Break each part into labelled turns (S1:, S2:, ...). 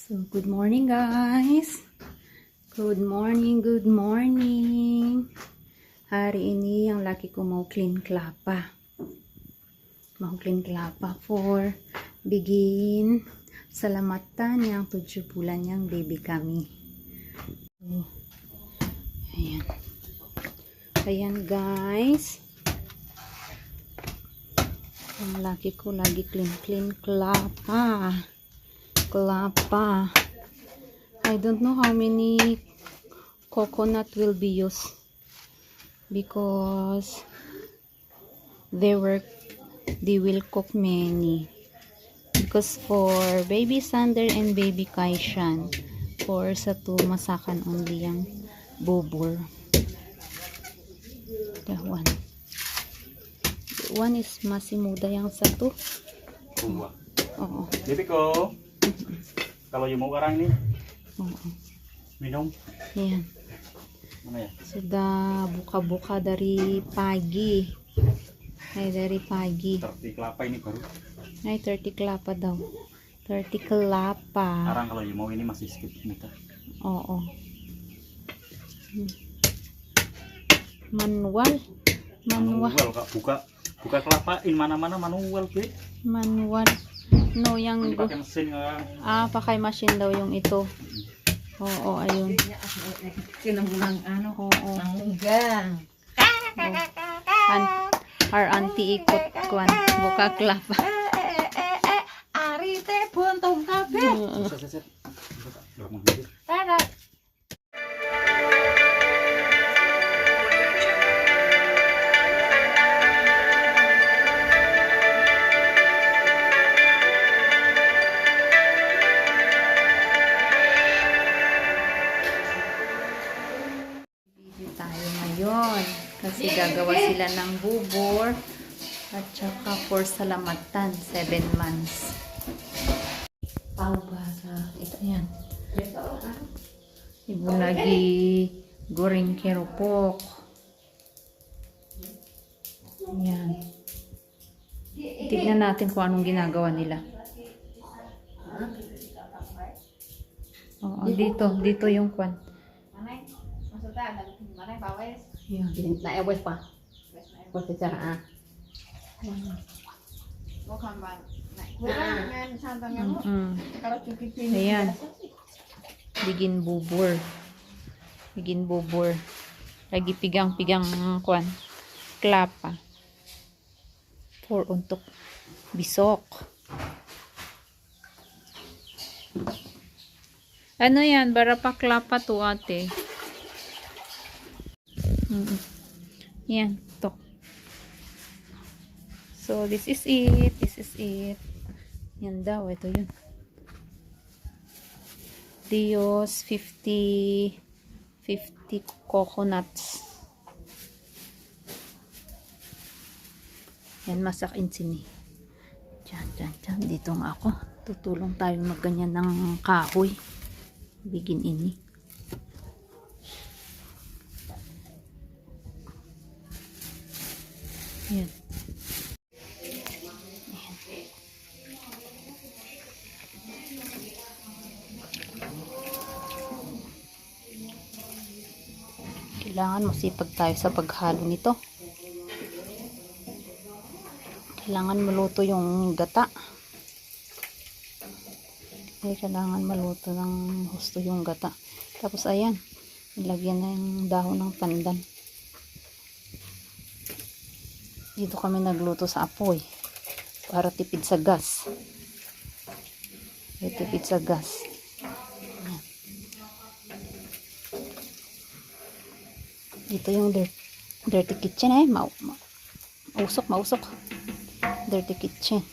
S1: So, good morning guys. Good morning, good morning. Hari ini yang laki ko mau clean klapa. Mau clean klapa for begin selamatan yang 7 bulan yang baby kami. So, ayan. Ayan guys. Ang laki ko lagi clean klapa. Klapa. I don't know how many coconut will be used because they will cook many, because for baby Sander and baby Kaishan, for sa two masakan only yang bubur. The one is masih muda yang satu. Oo.
S2: Jadi ko, kalau yung mau orang ini
S1: Oo.
S2: minum,
S1: Yan.
S2: mana ya?
S1: Sudah buka-buka dari pagi. Ay, dari pagi.
S2: 30 kelapa ini baru.
S1: Ay, 30 kelapa daw. 30 kelapa.
S2: Sekarang kalau yung mau ini masih sedikit muda.
S1: Oo. Manual.
S2: Kak, buka kelapain mana-mana manual ke?
S1: Manual. No, yang
S2: Pakai mesin
S1: pakai machine daw yung ito. Oo, ayun.
S3: Sinambulang
S1: Oo.
S3: manggang.
S1: Our auntie ikot kuan buka kelapa.
S3: Ari teh bontong kabeh.
S2: Set.
S3: Tada.
S1: Tayo ngayon kasi gagawa sila ng bubur at saka for salamatan 7 months. Paubara ito yan. Ibu lagi goreng keropok. Yan. Tignan natin kung anong ginagawa nila. Oo, dito yung kwan. Yan.
S3: Naewes pa. Wes secara
S1: Ayan. Bigin bubur. Lagi pigang-pigang kwan. Klapa. For untuk bisok. Ano yan? Barapa klapa to ate. Yan. To. So, this is it. Yan daw. Ito yun. Dios 50 coconuts. Yan, masakin sini. Diyan. Dito nga ako. Tutulong tayo magganyan ng kahoy. Bigin ini. Yan. Kailangan masipag tayo sa paghalo nito. Kailangan maluto yung gata. Kailangan maluto ng gusto yung gata. Tapos ayan, ilagyan na yung dahon ng pandan. Dito kami nagluto sa apoy para tipid sa gas. Tipid sa gas. Dito yung dirty kitchen eh. Mausok. Dirty kitchen.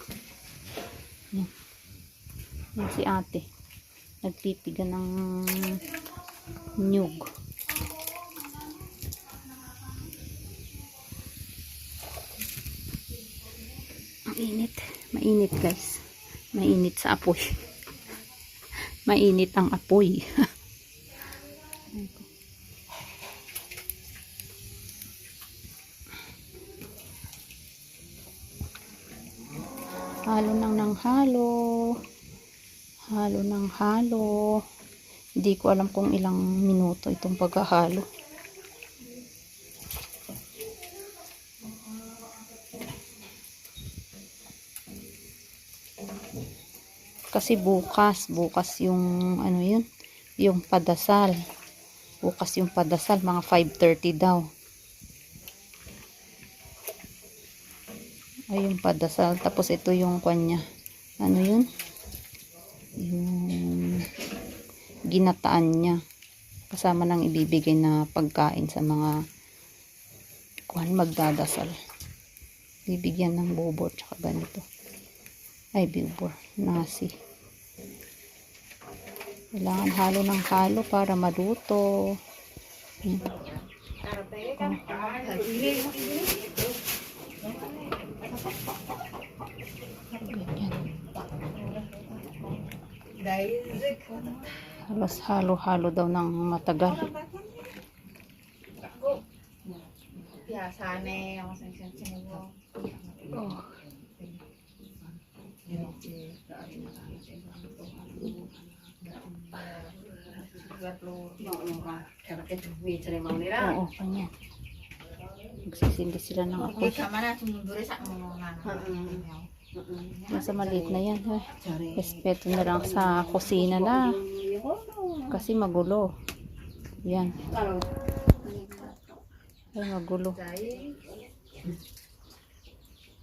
S1: Yan si ate. Nagpipiga ng nyug. Mainit guys. Mainit sa apoy. Mainit ang apoy. Halo ng halo. halo ng halo. Hindi ko alam kung ilang minuto itong paghahalo. Kasi bukas yung ano yun, yung padasal. Bukas yung padasal, mga 5:30 daw. Ay, yung padasal. Tapos ito yung kanya. Ano yun? Yung ginataan niya. Kasama ng ibibigay na pagkain sa mga magdadasal. Bibigyan ng bobo tsaka ganito. Ay, bibor. Nasi. Kailangan halo ng halo para maluto. Halos halo-halo daw ng matagal. Oh. Oo, kanyan. Magsisindi sila ng apoy. Nasa maliit na yan. Respeto na lang sa kusina na. Kasi magulo. Yan. Ay, magulo.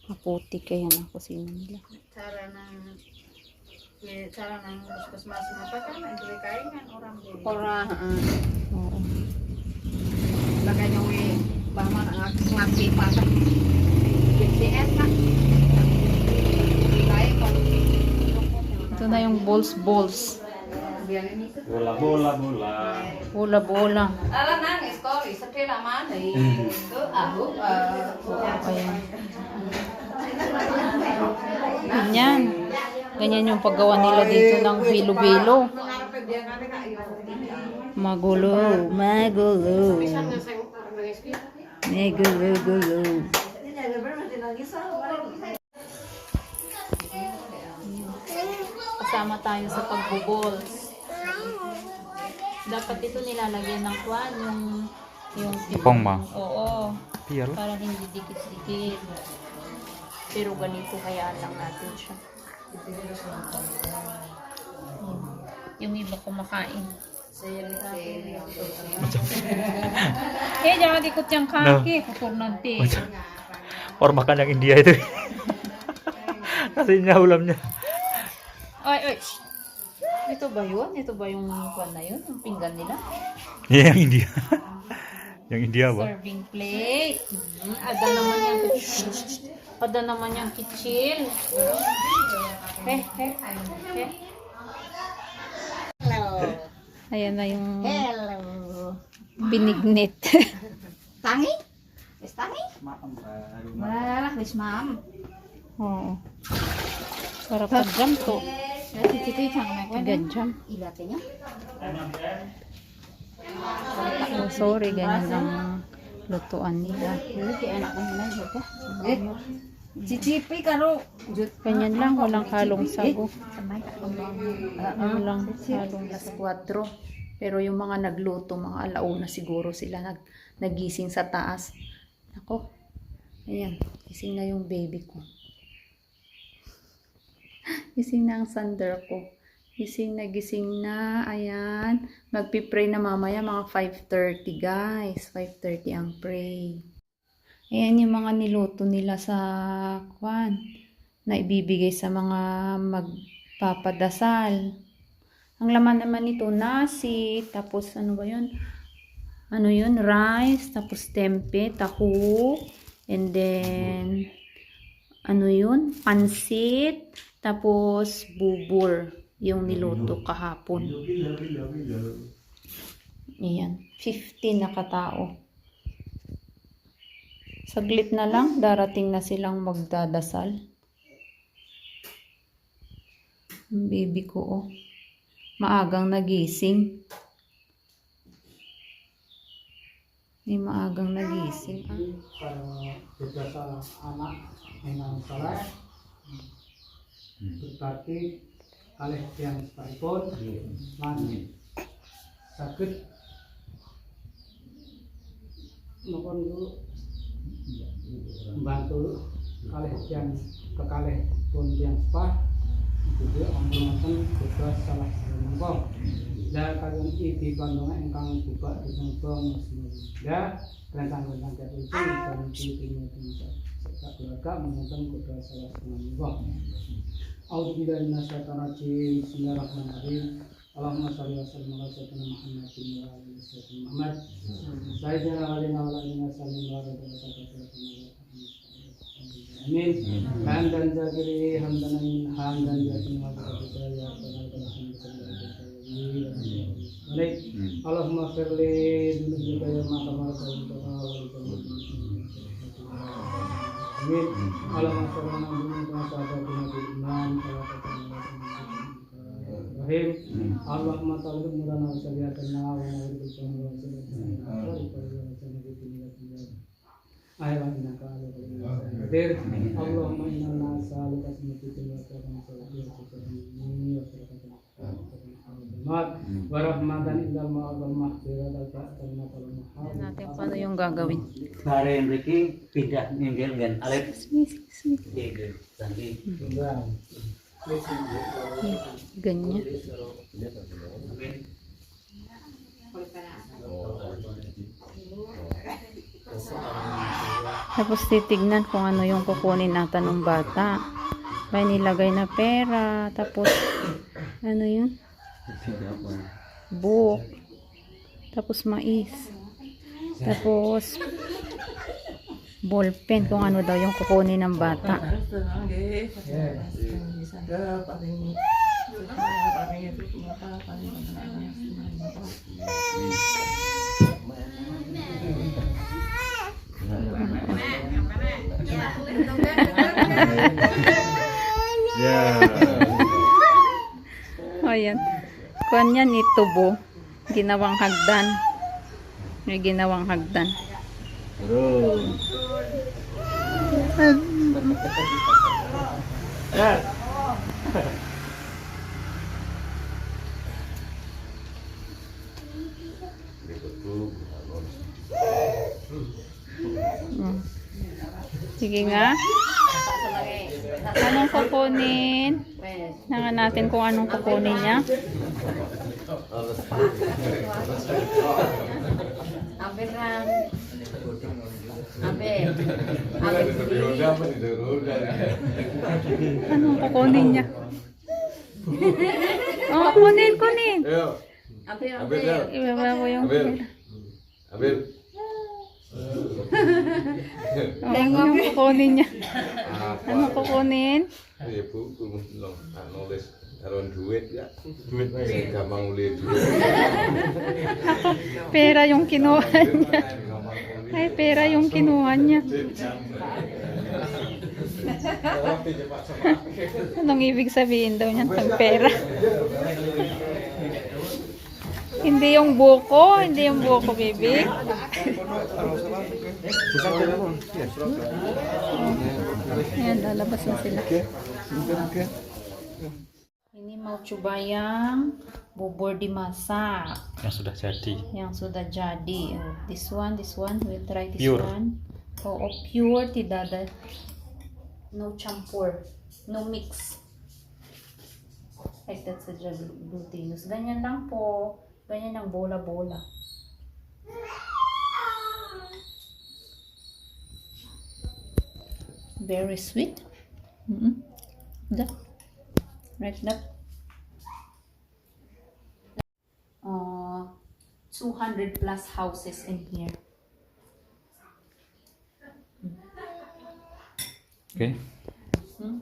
S1: Maputi kaya ang kusina nila.
S3: Cara ng puskesmas mata kan hindi kaingan orang di.
S1: Oo.
S3: Bagay nyo bahman ang ngati pa sa BCS na.
S1: Ito na yung balls.
S2: Bola.
S1: Bola.
S3: Alam na ng story sa kila man ay
S1: Ayan. Ganyan. Ganyan yung paggawa nila dito ng bilo-bilo. Magulo. Kasama tayo sa pagbubols. Dapat ito nilalagyan ng kwan, yung
S2: Ipong ba?
S1: Oo.
S2: Iya lah.
S1: Para hindi dikit-dikit. Pero ganito kaya lang natin siya. Yung iba kumakain. Jangan ikut yang kaki, kukur nanti.
S2: Orang makan yang India itu. Kasihnya ulamnya.
S1: Oy. Ito ba yun? Ito ba yung kwan na yun? Yung pinggan nila?
S2: Iya yang India. Yang India ba?
S1: Serving plate. Ada naman yung kitchil. Ayan na yung binignit.
S3: Tangi? Is tangi?
S2: Maam baru.
S3: Malah wis mam.
S1: Oo. Para pag-jam to.
S3: Titi chang na
S1: Pag-jam.
S3: ilatenya.
S1: Oh, sorry, ganyan ang lutuan nila.
S3: Ini kaya anak ko na yun. Cicipi karo.
S1: Ganyan lang, walang halong sago.
S3: Samay ka kumbang.
S1: Walang halong alas 4. Pero yung mga nagluto, mga alauna siguro sila nagising sa taas. Ako, ayan, gising na yung baby ko. Gising na ang sander ko. Gising na, ayan. Magpipray na mamaya, mga 5:30 guys. 5:30 ang pray. Ayan yung mga niluto nila sa kwan na ibibigay sa mga magpapadasal. Ang laman naman nito, nasi, tapos ano ba yun? Ano yun? Rice, tapos tempe, taho, and then ano yun? Pansit, tapos bubur, yung niluto kahapon. Ayan, 15 na katao. Saglit na lang, darating na silang magdadasal. Ang baby ko, oh. Maagang nagising. May maagang nagising.
S4: Para kita sa anak ay nang salat. Tetapi kalih tiyang separipun lan saged nopon dulu membantu kalih tiyang kekalih pun tiyang sepah jadi ampun tugas salah menunggu dan kalian iti bandungan ingkang buka disembang ya rencana-rencana itu dan itinya keluarga menonton tugas salah menunggu. Auzubillahi minasyaitonir rajim. Bismillahirrahmanirrahim. Allahumma shalli wa sallim ala sayyidina Muhammadin wa ala ali sayyidina Muhammad. Sayyidina wa ala sallim wa amin. Hamdan zakiri hamdan min hamdan yakin wa ya Allahumma firli dunubi ya makamar amin. Allahumma firli dunubi ya iman rahim. Allahumma salli murana wa salliatina wa nawwir wa Allahumma inna nas'aluka wa rahmatan illal ma'al maghfiratan
S1: Natin paano yung gagawin.
S5: Bare Enrique pindah ninggil dengan Alex.
S1: Ganyan. Tapos titignan kung ano yung kukunin natin ng bata. May nilagay na pera. Tapos, ano yun? Book. Tapos mais. Tapos, ballpen kung ano daw yung kukunin ng bata.
S2: Yeah.
S1: O yan. Kuan yan itubo. Ginawang hagdan. May ginawang hagdan.
S2: Terus.
S1: Sige nga. Anong kukunin? Tingnan natin kung anong kukunin niya.
S3: Aberan. Abe sendiri.
S1: Anong kukunin niya? Oh, kunin.
S3: Abe.
S1: Ibaba mo yung pera. Oh, anong kukunin niya? Anong kukunin?
S6: Iya bu, nulis taruhan duit ya. Duit sing gampang uli duit.
S1: Pera yung kinuha niya. Ay, pera yung kinuha niya. Anong ibig sabihin daw niyan pag pera? Hindi yung buko, baby. Ayan, lalabas na sila. Ini mau coba yang bubur dimasak.
S2: Yang sudah jadi.
S1: Yang sudah jadi. This one, we'll try this
S2: Pure.
S1: one. Oh, pure, tidak ada. No campur, no mix. Like that sa glutinous. Ganyan lang po. Ganyan ang bola-bola. Very sweet. That. Right, that. 200 plus houses in here.
S2: Oke.
S1: Hmm?